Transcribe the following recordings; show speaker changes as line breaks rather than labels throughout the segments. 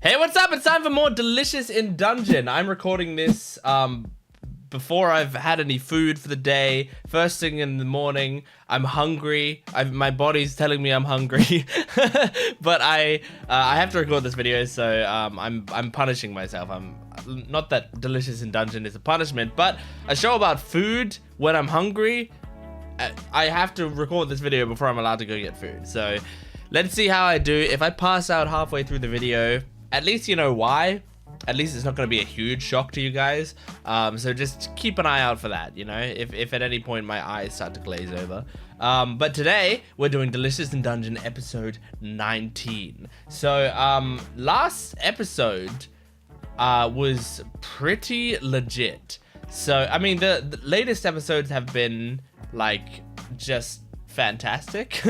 Hey, what's up? It's time for more Delicious in Dungeon. I'm recording this before I've had any food for the day. First thing in the morning, I'm hungry. My body's telling me I'm hungry, but I have to record this video, so I'm punishing myself. I'm not that Delicious in Dungeon is a punishment, but a show about food when I'm hungry. I have to record this video before I'm allowed to go get food. So let's see how I do. If I pass out halfway through the video, at least you know why. At least it's not going to be a huge shock to you guys. So just keep an eye out for that, you know, if at any point my eyes start to glaze over. But today we're doing Delicious in Dungeon episode 19. So last episode was pretty legit. So, I mean, the latest episodes have been like just fantastic.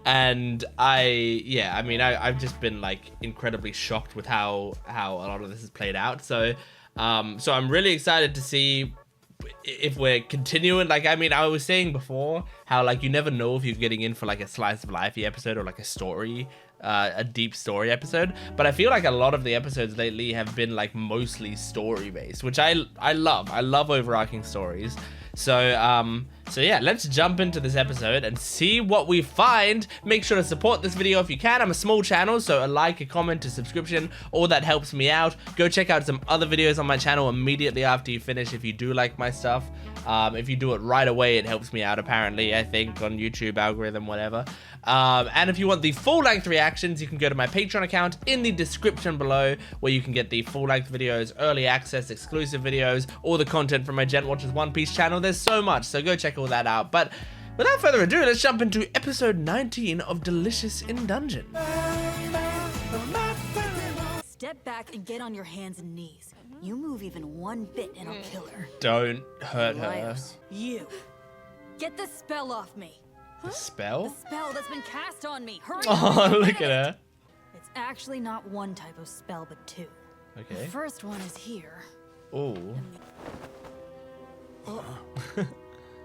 And I've just been like incredibly shocked with how a lot of this has played out. So I'm really excited to see if we're continuing. Like, I mean, I was saying before how like you never know if you're getting in for like a slice of lifey episode or like a story, a deep story episode. But I feel like a lot of the episodes lately have been like mostly story based, which I love. I love overarching stories. So yeah, let's jump into this episode and see what we find. Make sure to support this video if you can. I'm a small channel, so a like, a comment, a subscription, all that helps me out. Go check out some other videos on my channel immediately after you finish if you do like my stuff. If you do it right away, it helps me out apparently, I think, on YouTube algorithm, whatever. And if you want the full-length reactions, you can go to my Patreon account in the description below, where you can get the full-length videos, early access, exclusive videos, all the content from my Gent Watches One Piece channel. There's so much, so go check all that out. But without further ado, let's jump into episode 19 of Delicious in Dungeon.
Step back and get on your hands and knees. You move even one bit and I'll kill her.
Don't hurt her.
Laios, you. Get the spell off me.
The spell?
The spell that's been cast on me. Hurry
Oh,
up,
look at her.
It's actually not one type of spell, but two.
Okay.
The first one is here.
Oh.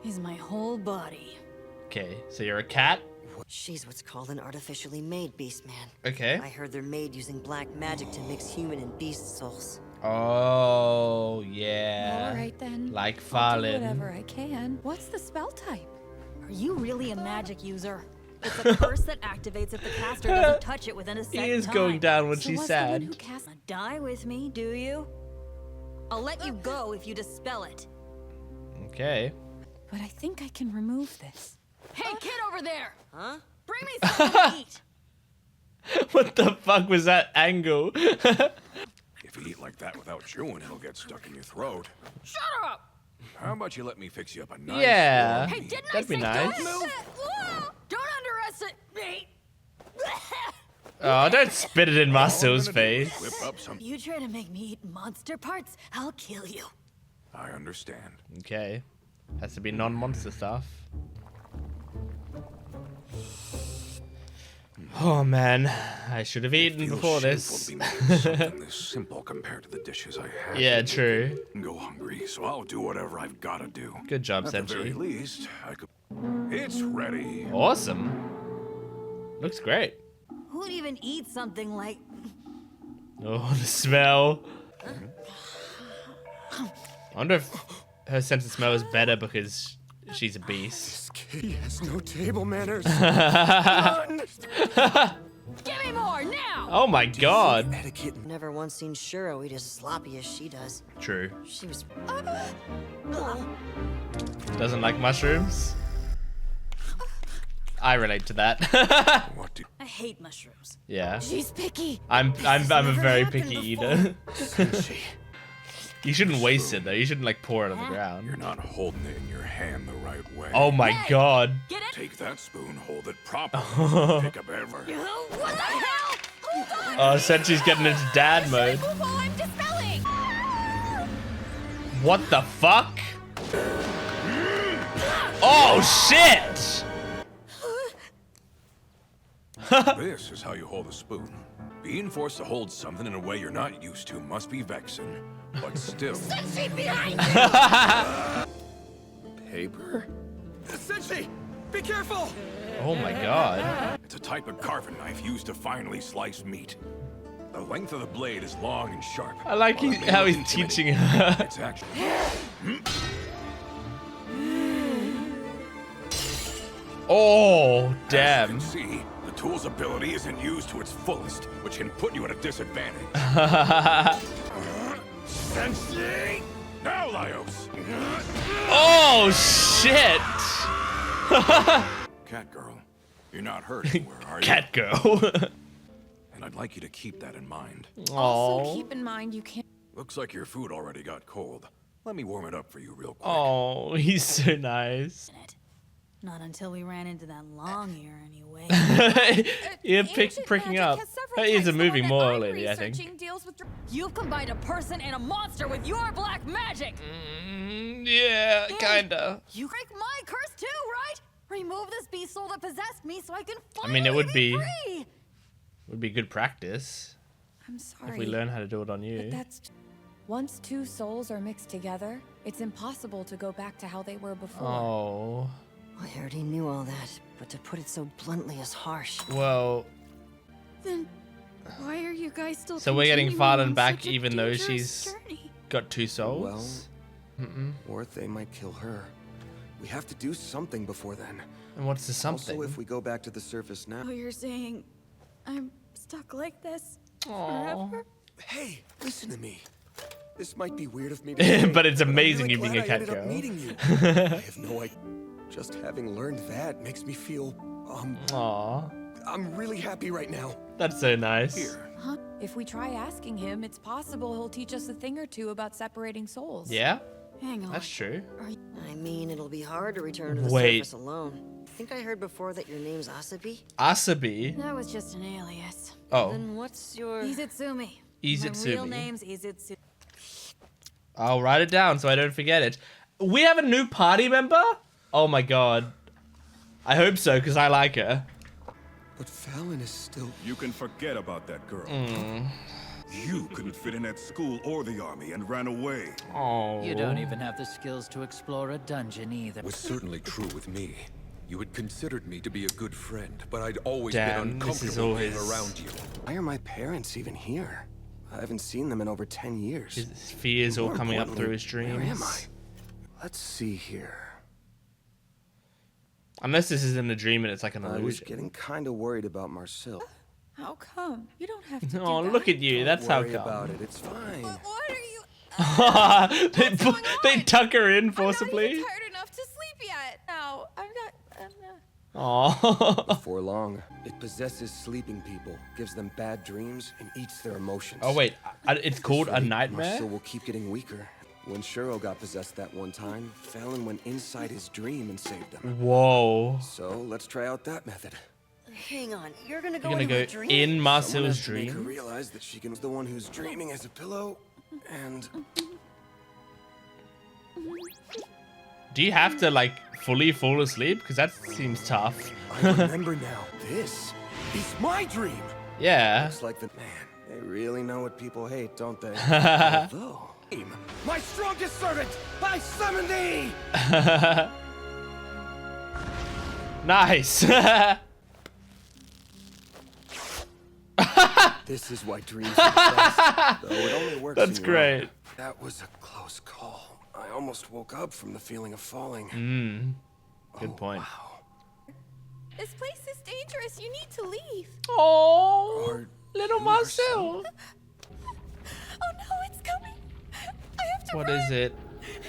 Is my whole body.
Okay, so you're a cat?
She's what's called an artificially made beast man.
Okay.
I heard they're made using black magic to mix human and beast souls.
Oh, yeah.
All right then.
Like
I'll do
falin.
whatever I can. What's the spell type?
Are you really a magic user? It's a curse that activates if the caster doesn't touch it within a set
He is
time.
going down when
So
she's
what's the one
sad.
who casts?
Die with me, do you? I'll let you go if you dispel it.
Okay.
But I think I can remove this.
Hey, kid over there!
Huh?
Bring me something to eat!
What the fuck was that angle?
If you eat like that without chewing, it'll get stuck in your throat.
Shut up!
How about you let me fix you up a nice
Yeah.
Hey, didn't
That'd
I
be
say
nice.
don't move? Whoa! Don't underestimate!
Oh, don't spit it in Marcille's face.
Whip up some.
You try to make me eat monster parts, I'll kill you.
I understand.
Okay. Has to be non-monster stuff. Oh man, I should have eaten
Feels
before
shameful
this.
to be making something this simple compared to the dishes I have.
Yeah, true.
Go hungry, so I'll do whatever I've got to do.
Good job,
At the very
Senshi.
least, I could. It's ready.
Awesome. Looks great.
Who'd even eat something like...
Oh, the smell. I wonder if her sense of smell is better because she's a beast.
He has no table manners.
Give me more, now!
Oh my god.
Etiquette.
Never once seen Shuro eat as sloppy as she does.
True.
She was.
Doesn't like mushrooms. I relate to that.
What do
I hate mushrooms.
Yeah.
She's picky.
I'm a very
happened
picky
before.
eater.
Senshi,
You shouldn't waste it though. You shouldn't like pour it on the
you're
ground.
not holding it in your hand the right way.
Oh my
Hey!
god.
Get it?
Take that spoon, hold it properly. Pick up ever.
What the hell? Hold on!
Oh, Senshi's getting into dad mode.
While I'm dispelling!
What the fuck? Oh shit!
This is how you hold a spoon. Being forced to hold something in a way you're not used to must be vexing, but still.
Senshi behind you!
Paper?
Senshi, be careful!
Oh my god.
It's a type of carving knife used to finely slice meat. The length of the blade is long and sharp.
I like
while it may
how
look
he's
intimidating,
teaching her.
It's actually.
Oh,
As you
damn.
can see, the tool's ability isn't used to its fullest, which can put you at a disadvantage. Senshi! Now, Laios!
Oh, shit.
Cat girl, you're not hurt anywhere, are you?
Cat girl.
And I'd like you to keep that in mind.
Also,
Oh.
keep in mind you can't.
Looks like your food already got cold. Let me warm it up for you real quick.
Oh, he's so nice.
Not until we ran into that long ear, anyway.
Ear
Ancient
pricking
magic
up.
has several
Her ears
types.
are
The
moving
one
more
that I'm
lately, I think.
researching deals with
You've combined a person and a monster with your black magic.
Yeah, kinda.
You break my curse too, right? Remove this beast soul that possessed me so I can
I
finally
mean, it would be
free.
good practice
I'm sorry.
if we learn how to do it on
But
you.
that's once two souls are mixed together, it's impossible to go back to how they were before.
Oh,
I already knew all that, but to put it so bluntly is harsh.
well.
Then why are you guys still?
So we're getting
continuing
Falin
on
back
such a
even though
dangerous
she's
journey?
got two souls.
Or they might kill her. We have to do something before then.
And what's the something?
Also, if we go back to the surface now.
Oh, you're saying I'm stuck like this
Aw.
forever?
Hey, listen to me. This might be weird of me to say,
But it's
I'm
amazing
really
you being
glad
a cat
I ended up
girl.
meeting you. I have no idea. Just having learned that makes me feel,
Aw,
I'm really happy right now.
that's so nice.
Here,
Huh? If we try asking him, it's possible he'll teach us a thing or two about separating souls.
Yeah,
Hang on.
that's true.
I mean, it'll be hard to return to the
Wait.
surface alone. I think I heard before that your name's Asebi.
Asebi.
That was just an alias.
Oh,
Then what's your...
Izutsumi. My
Izutsumi.
real name's Izutsumi.
I'll write it down so I don't forget it. We have a new party member? Oh my god. I hope so, because I like her.
But Falin is still...
You can forget about that girl. You couldn't fit in at school or the army and ran away.
Oh.
You don't even have the skills to explore a dungeon either.
Was certainly true with me. You had considered me to be a good friend, but I'd always
Damn,
been
this is
uncomfortable being
always-
around you.
Why are my parents even here? I haven't seen them in over 10 years.
His fears all
More
coming up through
importantly,
his dreams.
Where am I? Let's see here.
Unless this isn't a dream and it's like an
I was
illusion.
getting kind of worried about Marcille.
How come? You don't have to.
Oh,
do that.
look at you. That's how
Worry
come.
about it. It's fine.
What are you?
they tuck her in
I'm
forcibly.
not even tired enough to sleep yet. No, I'm not.
Oh.
Before long, it possesses sleeping people, gives them bad dreams, and eats their emotions.
Oh wait, it's called a
Rate,
nightmare.
Marcille will keep getting weaker. When Shuro got possessed that one time, Falin went inside his dream and saved them.
Whoa.
So let's try out that method.
Hang on, you're gonna go
You're gonna
into my
go
dream?
in
Someone
Marcille's
has to make her
dream.
realize that she can be the one who's dreaming as a pillow, and
Do you have to like fully fall asleep? Because that seems tough.
I remember now. This is my dream.
Yeah.
Looks like the man. They really know what people hate, don't they? Although, my strongest servant, I summon thee.
Nice.
This is why dreams are best. Though it only works
That's
in your own.
great.
That was a close call. I almost woke up from the feeling of falling.
Good point.
Wow.
This place is dangerous. You need to leave.
Oh,
Or
little
you
Marcille.
Oh no, it's coming. I have to
What
run.
is it?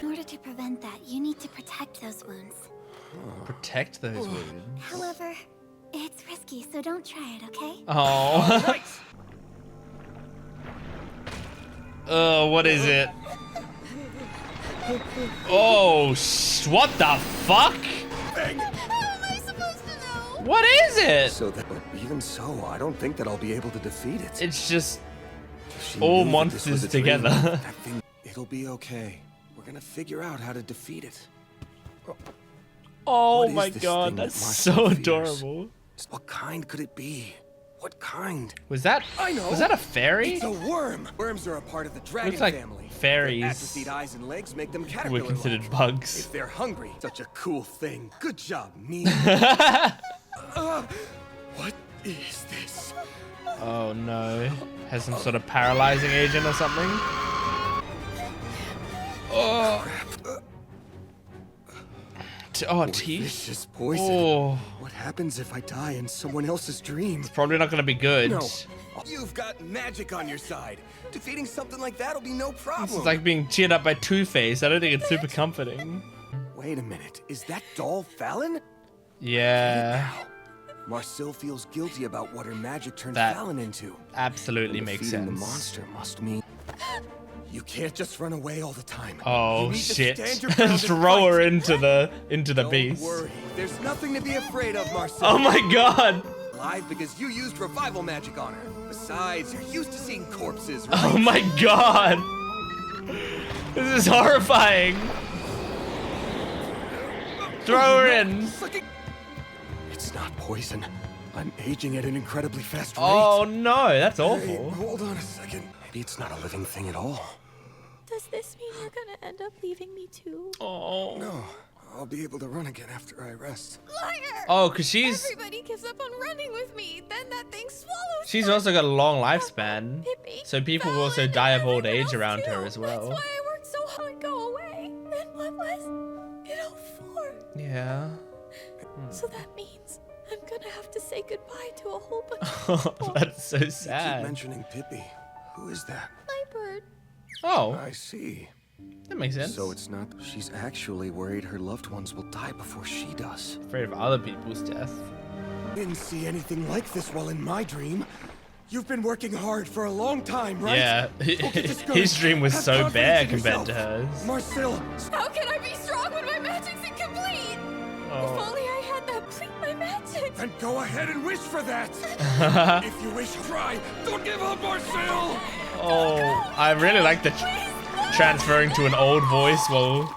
In order to prevent that, you need to protect those wounds.
Protect those wounds.
However, it's risky, so don't try it, okay?
Oh. Oh, what is it? Oh, what the fuck?
How am I supposed to know?
What is it?
So that, but even so, I don't think that I'll be able to defeat it.
It's just
She
all
knew that this was
monsters
a dream.
together.
That thing, it'll be okay. We're gonna figure out how to defeat it.
Oh
What is
my
this
god,
thing
that's
that
so
Marcille fears?
adorable.
What kind could it be? What kind?
Was that
I know.
Was that a fairy?
It's a worm. Worms are a part of the dragon
Looks like
family.
fairies
Their atrophied eyes and legs make them
We're
caterpillar-like.
considered bugs.
If they're hungry, such a cool thing. Good job, me. What is this?
Oh no. Has some sort of paralyzing agent or something? Oh. Teeth?
Vicious poison.
Oh.
What happens if I die in someone else's dream?
It's probably not gonna be good.
No. You've got magic on your side. Defeating something like that'll be no problem.
This is like being cheered up by Two-Face. I don't think it's super comforting.
Wait a minute. Is that doll Falin?
Yeah.
Marcille feels guilty about what her magic turned
That
Falin into.
absolutely makes
Defeating
sense.
the monster must mean you can't just run away all the time.
Oh
You need to
shit.
stand your ground and
Throw her
fight.
into the
Don't
beast.
worry. There's nothing to be afraid of, Marcille.
Oh my god.
Alive because you used revival magic on her. Besides, you're used to seeing corpses, right?
Oh my god. This is horrifying. Throw her in.
It's not poison. I'm aging at an incredibly fast rate.
Oh no, that's
Hey,
awful.
hold on a second. Maybe it's not a living thing at all.
Does this mean you're gonna end up leaving me too?
Oh.
No, I'll be able to run again after I rest.
Liar!
Oh, cause she's
Everybody gives up on running with me. Then that thing swallows.
she's also got a long lifespan.
Pippi,
So people will also
Falin,
die of
and
old
everyone
age
else
around
too.
her as well.
That's why I worked so hard to go away. Then what was it all for?
Yeah.
So that means I'm gonna have to say goodbye to a whole bunch of people.
That's so
You keep
sad.
mentioning Pippi. Who is that?
My bird.
Oh,
I see.
that makes sense.
So it's not. She's actually worried her loved ones will die before she does.
Afraid of other people's death.
Didn't see anything like this while in my dream. You've been working hard for a long time, right?
Yeah,
Okay, just good.
his dream was
Have
so
confidence
bad
in
compared to
yourself.
hers.
Marcille,
How can I be strong when my magic's incomplete? If
Oh.
only I had that complete my magic.
then go ahead and wish for that. If you wish, try. Don't give up, Marcille.
Oh, I really like the transferring to an old voice. Well,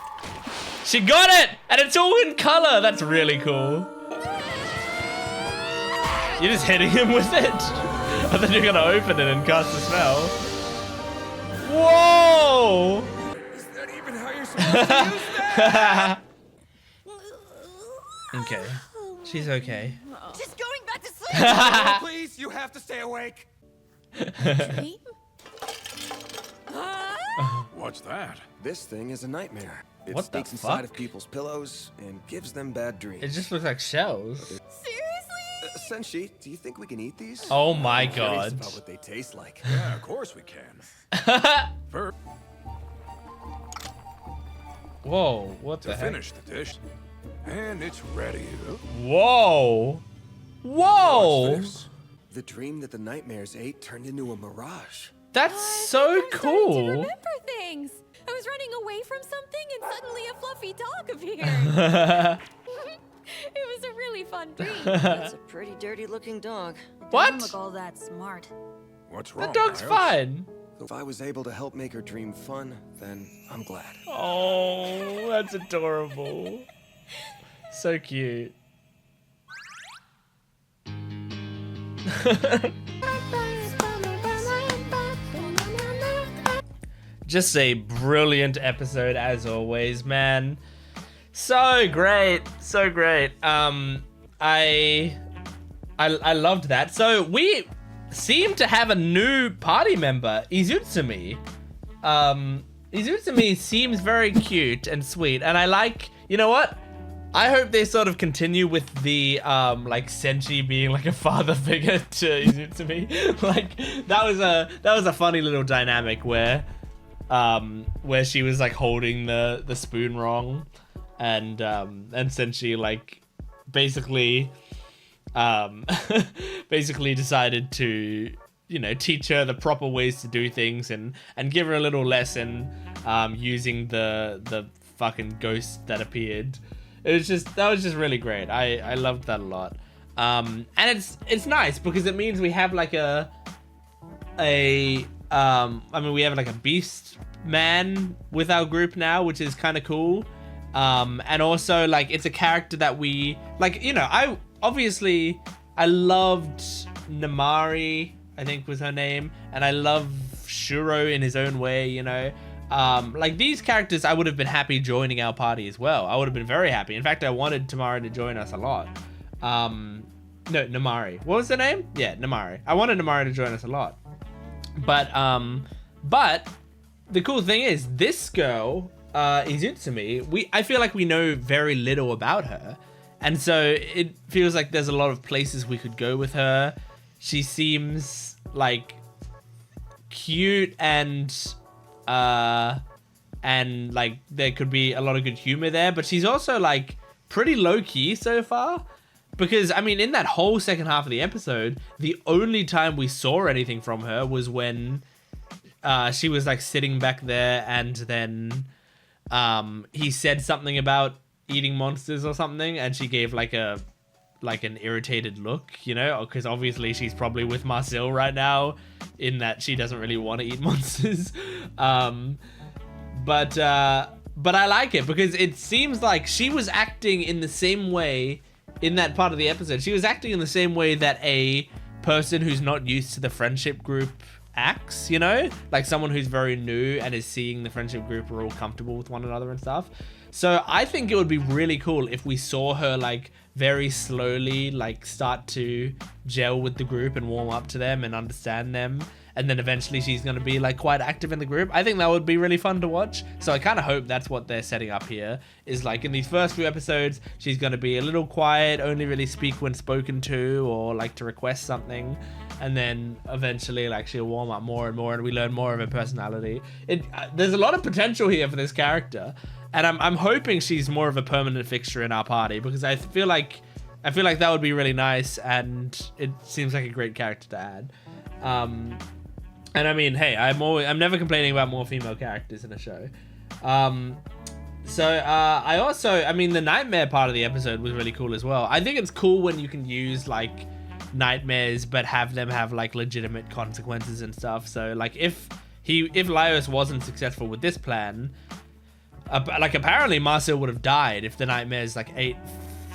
she got it, and it's all in color. That's really cool. You're just hitting him with it. I thought you were gonna open it and cast the spell. Whoa!
Is that even how you're supposed to use that?
Okay, she's okay.
Just going back to sleep.
Please, you have to stay awake.
Dream?
What's that?
This thing is a nightmare. It
What the
sneaks inside
fuck?
of people's pillows and gives them bad dreams.
It just looks like shells.
Seriously?
Senshi, do you think we can eat these?
Oh my
I'm curious
god.
about what they taste like.
Yeah, of course we can. First,
Whoa, what
to
the heck?
finish the dish. And it's ready.
Whoa! Whoa!
What's this?
The dream that the nightmares ate turned into a mirage.
That's so
I'm starting to
cool.
remember things. I was running away from something and suddenly a fluffy dog appeared. It was a really fun dream.
That's a pretty dirty-looking dog.
What?
Don't look all that smart.
What's
The
wrong?
dog's
Laios?
fine.
If I was able to help make her dream fun, then I'm glad.
Oh, that's adorable. So cute. Just a brilliant episode as always, man. So great, so great. I loved that. So we seem to have a new party member, Izutsumi. Izutsumi seems very cute and sweet, and I like, you know what? I hope they sort of continue with the like Senshi being like a father figure to Izutsumi. Like that was a funny little dynamic where she was like holding the spoon wrong, and Senshi like basically basically decided to, you know, teach her the proper ways to do things and give her a little lesson using the fucking ghost that appeared. That was just really great. I loved that a lot. And it's nice because it means we have like we have like a beast man with our group now, which is kind of cool. And also like it's a character that we like, you know, I loved Namari, I think was her name, and I love Shuro in his own way, you know. Like these characters I would have been happy joining our party as well. I would have been very happy. In fact, I wanted Tamara to join us a lot. No, Namari. What was the name? Yeah, Namari. I wanted Namari to join us a lot. But the cool thing is, this girl, Izutsumi, I feel like we know very little about her. And so it feels like there's a lot of places we could go with her. She seems like cute and like there could be a lot of good humor there, but she's also like pretty low-key so far. Because, I mean, in that whole second half of the episode, the only time we saw anything from her was when she was, like, sitting back there and then he said something about eating monsters or something, and she gave, like, an irritated look, you know? Because obviously she's probably with Marcille right now in that she doesn't really want to eat monsters. But I like it because it seems like she was acting in the same way in that part of the episode. She was acting in the same way that a person who's not used to the friendship group acts, you know? Like someone who's very new and is seeing the friendship group are all comfortable with one another and stuff. So I think it would be really cool if we saw her like very slowly like start to gel with the group and warm up to them and understand them. And then eventually she's going to be like quite active in the group. I think that would be really fun to watch. So I kind of hope that's what they're setting up here. Is like in these first few episodes, she's going to be a little quiet, only really speak when spoken to or like to request something. And then eventually like she'll warm up more and more and we learn more of her personality. There's a lot of potential here for this character. And I'm hoping she's more of a permanent fixture in our party because I feel like that would be really nice and it seems like a great character to add. And I mean, hey, I'm never complaining about more female characters in a show. I mean, the nightmare part of the episode was really cool as well. I think it's cool when you can use like nightmares, but have them have like legitimate consequences and stuff. So like if Laios wasn't successful with this plan, like apparently Marcille would have died if the nightmares like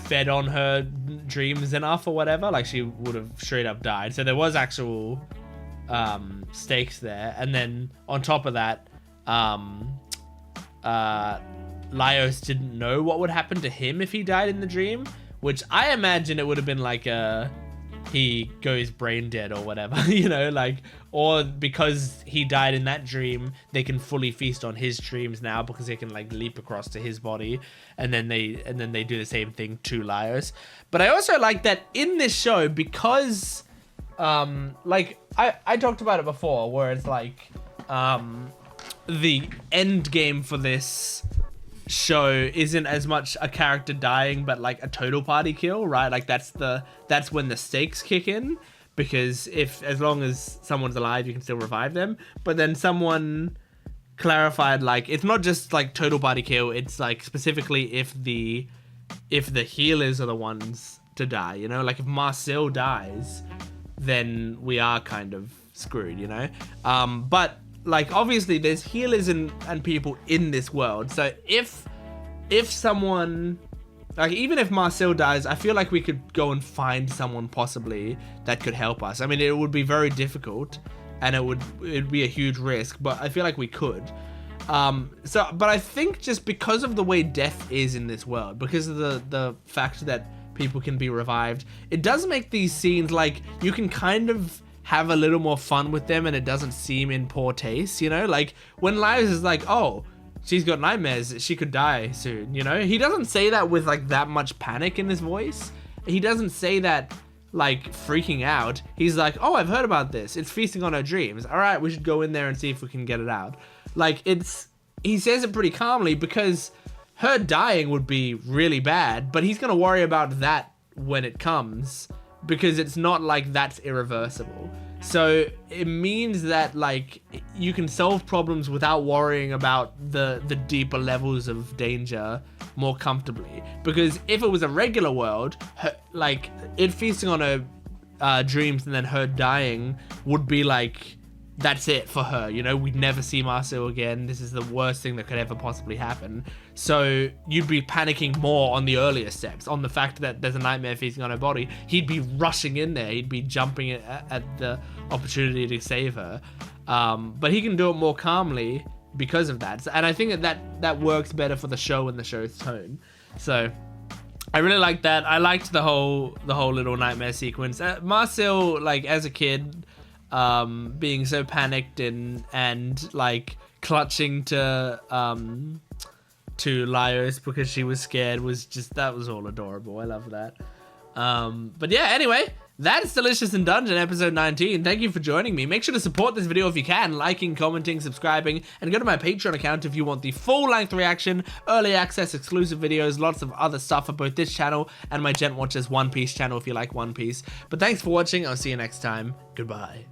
fed on her dreams enough or whatever. Like she would have straight up died. So there was actual stakes there, and then on top of that Laios didn't know what would happen to him if he died in the dream, which I imagine it would have been like he goes brain dead or whatever, you know, like, or because he died in that dream they can fully feast on his dreams now because they can like leap across to his body, and then they do the same thing to Laios. But I also like that in this show because like I talked about it before where it's like the end game for this show isn't as much a character dying but like a total party kill, right? Like that's when the stakes kick in, because as long as someone's alive you can still revive them. But then someone clarified like it's not just like total party kill, it's like specifically if the healers are the ones to die, you know? Like if Marcille dies then we are kind of screwed, you know? But like obviously there's healers and people in this world. So if someone, like even if Marcille dies, I feel like we could go and find someone possibly that could help us. I mean, it would be very difficult and it'd be a huge risk, but I feel like we could. But I think just because of the way death is in this world, because of the fact that people can be revived, it does make these scenes like you can kind of have a little more fun with them and it doesn't seem in poor taste, you know? Like when Laios is like, oh, she's got nightmares, she could die soon, you know? He doesn't say that with like that much panic in his voice. He doesn't say that like freaking out. He's like, oh, I've heard about this, it's feasting on her dreams, all right, we should go in there and see if we can get it out. Like he says it pretty calmly because her dying would be really bad, but he's gonna worry about that when it comes because it's not like that's irreversible. So it means that like you can solve problems without worrying about the deeper levels of danger more comfortably. Because if it was a regular world, like it feasting on her dreams and then her dying would be like, that's it for her, you know? We'd never see Marcille again. This is the worst thing that could ever possibly happen. So you'd be panicking more on the earlier steps, on the fact that there's a nightmare feasting on her body. He'd be rushing in there. He'd be jumping at the opportunity to save her. But he can do it more calmly because of that. And I think that works better for the show and the show's tone. So I really liked that. I liked the whole little nightmare sequence. Marcille, like as a kid, being so panicked and like clutching to Laios because she was scared that was all adorable. I love that. But yeah, anyway, that is Delicious in Dungeon episode 19. Thank you for joining me. Make sure to support this video if you can, liking, commenting, subscribing, and go to my Patreon account if you want the full-length reaction, early access, exclusive videos, lots of other stuff for both this channel and my Gent Watchers One Piece channel if you like One Piece. But thanks for watching. I'll see you next time. Goodbye.